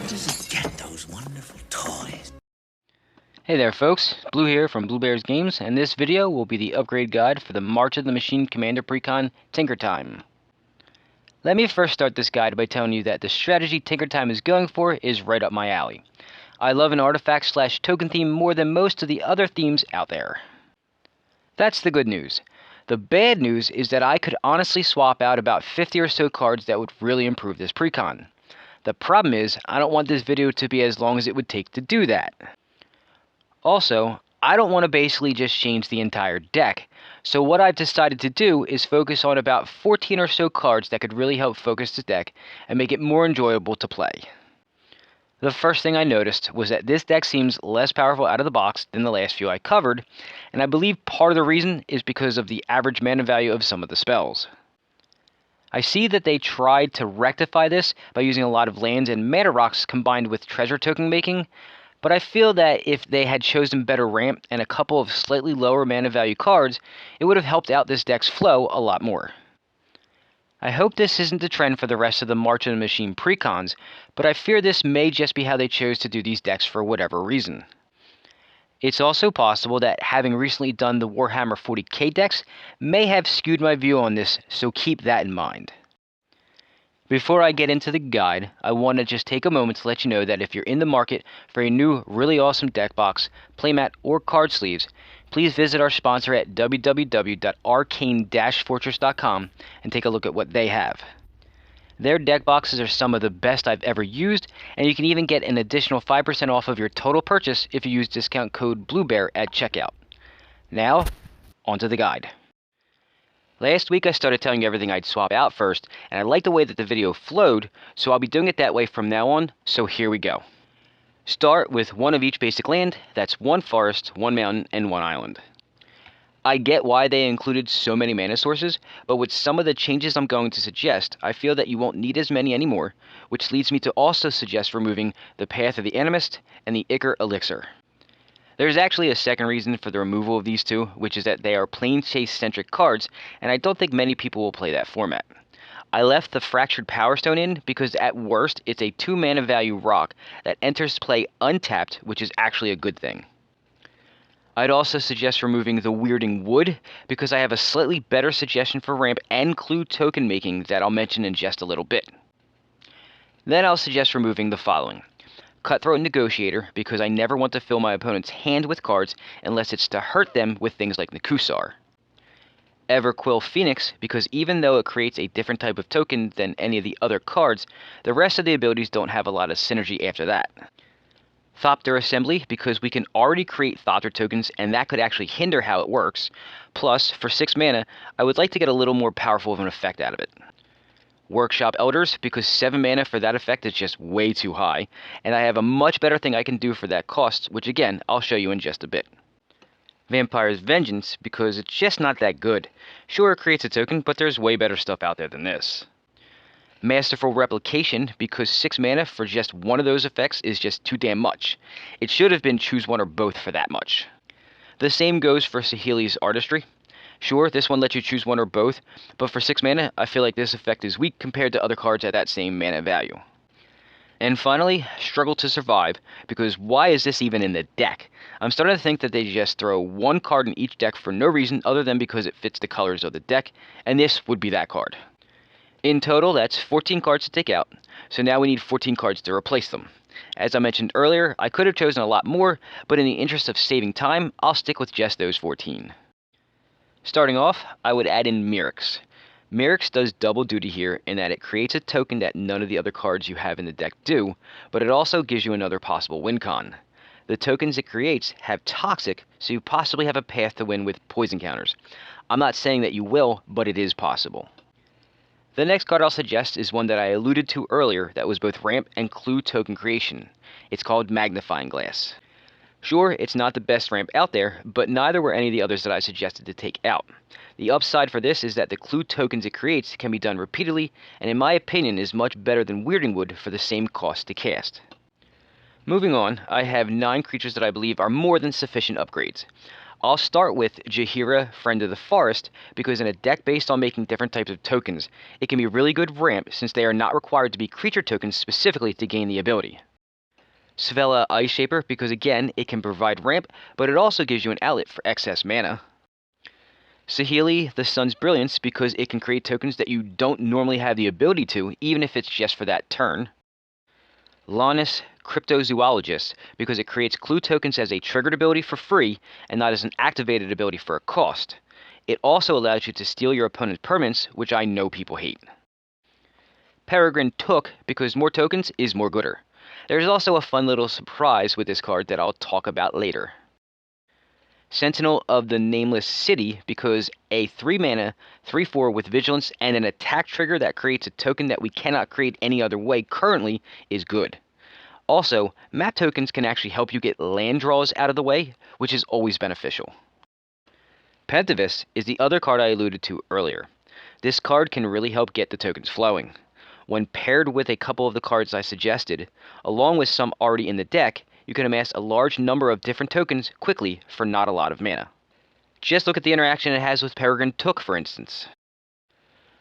Just get those wonderful toys. Hey there folks, Blue here from Blue Bears Games, and this video will be the upgrade guide for the March of the Machine Commander Precon Tinker Time. Let me first start this guide by telling you that the strategy Tinker Time is going for is right up my alley. I love an artifact slash token theme more than most of the other themes out there. That's the good news. The bad news is that I could honestly swap out about 50 or so cards that would really improve this precon. The problem is, I don't want this video to be as long as it would take to do that. Also, I don't want to basically just change the entire deck, so what I've decided to do is focus on about 14 or so cards that could really help focus the deck and make it more enjoyable to play. The first thing I noticed was that this deck seems less powerful out of the box than the last few I covered, and I believe part of the reason is because of the average mana value of some of the spells. I see that they tried to rectify this by using a lot of lands and mana rocks combined with treasure token making, but I feel that if they had chosen better ramp and a couple of slightly lower mana value cards, it would have helped out this deck's flow a lot more. I hope this isn't the trend for the rest of the March of the Machine precons, but I fear this may just be how they chose to do these decks for whatever reason. It's also possible that having recently done the Warhammer 40k decks may have skewed my view on this, so keep that in mind. Before I get into the guide, I want to just take a moment to let you know that if you're in the market for a new really awesome deck box, playmat, or card sleeves, please visit our sponsor at www.arcane-fortress.com and take a look at what they have. Their deck boxes are some of the best I've ever used, and you can even get an additional 5% off of your total purchase if you use discount code BLUEBEAR at checkout. Now, onto the guide. Last week I started telling you everything I'd swap out first, and I liked the way that the video flowed, so I'll be doing it that way from now on, so here we go. Start with one of each basic land, that's one forest, one mountain, and one island. I get why they included so many mana sources, but with some of the changes I'm going to suggest, I feel that you won't need as many anymore, which leads me to also suggest removing the Path of the Animist and the Ichor Elixir. There's actually a second reason for the removal of these two, which is that they are plain chase-centric cards, and I don't think many people will play that format. I left the Fractured Power Stone in because at worst it's a 2 mana value rock that enters play untapped, which is actually a good thing. I'd also suggest removing the Weirding Wood because I have a slightly better suggestion for ramp and clue token making that I'll mention in just a little bit. Then I'll suggest removing the following. Cutthroat Negotiator, because I never want to fill my opponent's hand with cards unless it's to hurt them with things like Nekusar. Everquill Phoenix, because even though it creates a different type of token than any of the other cards, the rest of the abilities don't have a lot of synergy after that. Thopter Assembly, because we can already create Thopter tokens and that could actually hinder how it works. Plus, for 6 mana, I would like to get a little more powerful of an effect out of it. Workshop Elders, because 7 mana for that effect is just way too high, and I have a much better thing I can do for that cost, which again, I'll show you in just a bit. Vampire's Vengeance, because it's just not that good. Sure, it creates a token, but there's way better stuff out there than this. Masterful Replication, because 6 mana for just one of those effects is just too damn much. It should have been choose one or both for that much. The same goes for Saheeli's Artistry. Sure, this one lets you choose one or both, but for 6 mana, I feel like this effect is weak compared to other cards at that same mana value. And finally, Struggle to Survive, because why is this even in the deck? I'm starting to think that they just throw one card in each deck for no reason other than because it fits the colors of the deck, and this would be that card. In total, that's 14 cards to take out, so now we need 14 cards to replace them. As I mentioned earlier, I could have chosen a lot more, but in the interest of saving time, I'll stick with just those 14. Starting off, I would add in Mirrex. Mirrex does double duty here in that it creates a token that none of the other cards you have in the deck do, but it also gives you another possible win con. The tokens it creates have Toxic, so you possibly have a path to win with poison counters. I'm not saying that you will, but it is possible. The next card I'll suggest is one that I alluded to earlier that was both ramp and clue token creation. It's called Magnifying Glass. Sure, it's not the best ramp out there, but neither were any of the others that I suggested to take out. The upside for this is that the clue tokens it creates can be done repeatedly, and in my opinion is much better than Weirding Wood for the same cost to cast. Moving on, I have 9 creatures that I believe are more than sufficient upgrades. I'll start with Jaheira, Friend of the Forest, because in a deck based on making different types of tokens, it can be really good ramp since they are not required to be creature tokens specifically to gain the ability. Svella Ice Shaper because again, it can provide ramp, but it also gives you an outlet for excess mana. Saheeli, the Sun's Brilliance, because it can create tokens that you don't normally have the ability to, even if it's just for that turn. Lannis, Cryptozoologist, because it creates clue tokens as a triggered ability for free, and not as an activated ability for a cost. It also allows you to steal your opponent's permanents, which I know people hate. Peregrine Took, because more tokens is more gooder. There's also a fun little surprise with this card that I'll talk about later. Sentinel of the Nameless City, because a 3-mana, 3/4 with Vigilance and an attack trigger that creates a token that we cannot create any other way currently is good. Also, map tokens can actually help you get land draws out of the way, which is always beneficial. Pentivus is the other card I alluded to earlier. This card can really help get the tokens flowing. When paired with a couple of the cards I suggested, along with some already in the deck, you can amass a large number of different tokens quickly for not a lot of mana. Just look at the interaction it has with Peregrine Took, for instance.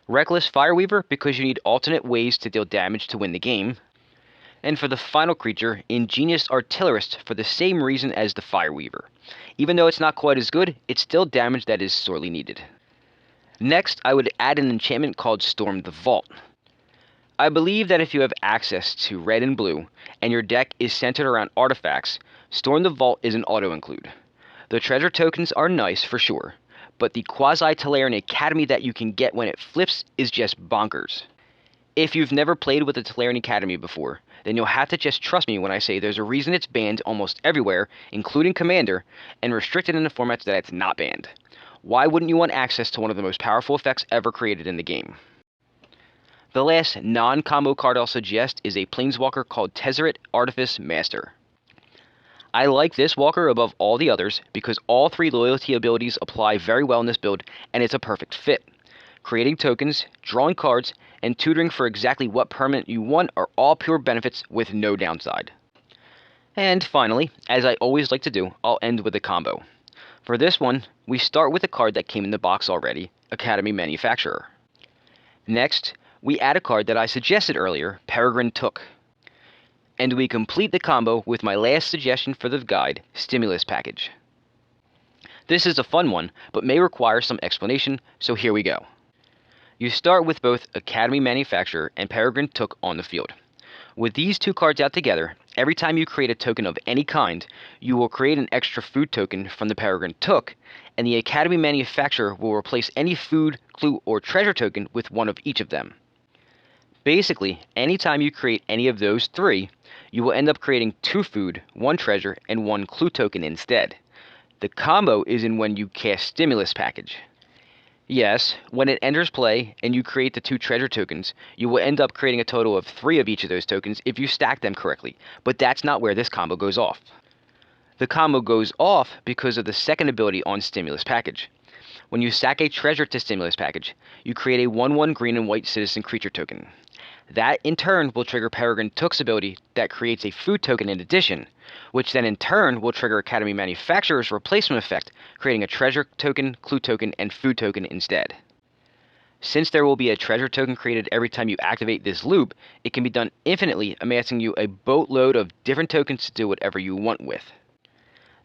Reckless Fireweaver, because you need alternate ways to deal damage to win the game. And for the final creature, Ingenious Artillerist, for the same reason as the Fireweaver. Even though it's not quite as good, it's still damage that is sorely needed. Next, I would add an enchantment called Storm the Vault. I believe that if you have access to red and blue, and your deck is centered around artifacts, Storm the Vault is an auto-include. The treasure tokens are nice for sure, but the quasi-Tolarian Academy that you can get when it flips is just bonkers. If you've never played with the Tolarian Academy before, then you'll have to just trust me when I say there's a reason it's banned almost everywhere, including Commander, and restricted in the formats that it's not banned. Why wouldn't you want access to one of the most powerful effects ever created in the game? The last non-combo card I'll suggest is a Planeswalker called Tezzeret Artifice Master. I like this walker above all the others because all 3 loyalty abilities apply very well in this build, and it's a perfect fit. Creating tokens, drawing cards, and tutoring for exactly what permanent you want are all pure benefits with no downside. And finally, as I always like to do, I'll end with a combo. For this one, we start with a card that came in the box already, Academy Manufacturer. Next, we add a card that I suggested earlier, Peregrine Took. And we complete the combo with my last suggestion for the guide, Stimulus Package. This is a fun one, but may require some explanation, so here we go. You start with both Academy Manufacturer and Peregrine Took on the field. With these 2 cards out together, every time you create a token of any kind, you will create an extra food token from the Peregrine Took, and the Academy Manufacturer will replace any food, clue, or treasure token with one of each of them. Basically, anytime you create any of those 3, you will end up creating 2 food, 1 treasure, and 1 clue token instead. The combo is in when you cast Stimulus Package. Yes, when it enters play and you create the 2 treasure tokens, you will end up creating a total of 3 of each of those tokens if you stack them correctly, but that's not where this combo goes off. The combo goes off because of the second ability on Stimulus Package. When you sack a treasure to Stimulus Package, you create a 1/1 green and white citizen creature token. That in turn will trigger Peregrine Took's ability that creates a food token in addition, which then in turn will trigger Academy Manufacturer's replacement effect, creating a treasure token, clue token, and food token instead. Since there will be a treasure token created every time you activate this loop, it can be done infinitely, amassing you a boatload of different tokens to do whatever you want with.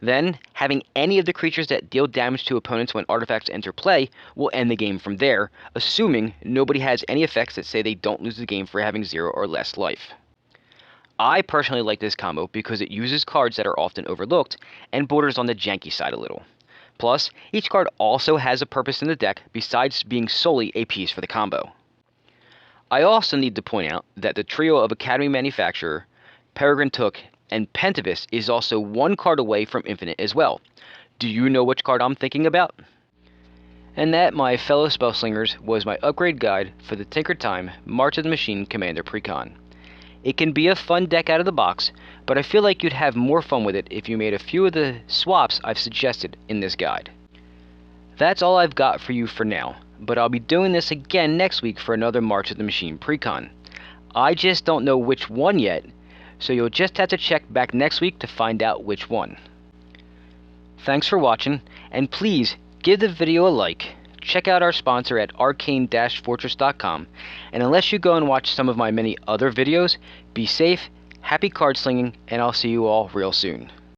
Then, having any of the creatures that deal damage to opponents when artifacts enter play will end the game from there, assuming nobody has any effects that say they don't lose the game for having 0 or less life. I personally like this combo because it uses cards that are often overlooked and borders on the janky side a little. Plus, each card also has a purpose in the deck besides being solely a piece for the combo. I also need to point out that the trio of Academy Manufacturer, Peregrine Took, and Pentivus is also 1 card away from Infinite as well. Do you know which card I'm thinking about? And that, my fellow Spellslingers, was my upgrade guide for the Tinker Time March of the Machine Commander Precon. It can be a fun deck out of the box, but I feel like you'd have more fun with it if you made a few of the swaps I've suggested in this guide. That's all I've got for you for now, but I'll be doing this again next week for another March of the Machine Precon. I just don't know which one yet, so you'll just have to check back next week to find out which one. Thanks for watching, and please give the video a like, check out our sponsor at arcane-fortress.com, and unless you go and watch some of my many other videos, be safe, Happy card slinging, and I'll see you all real soon.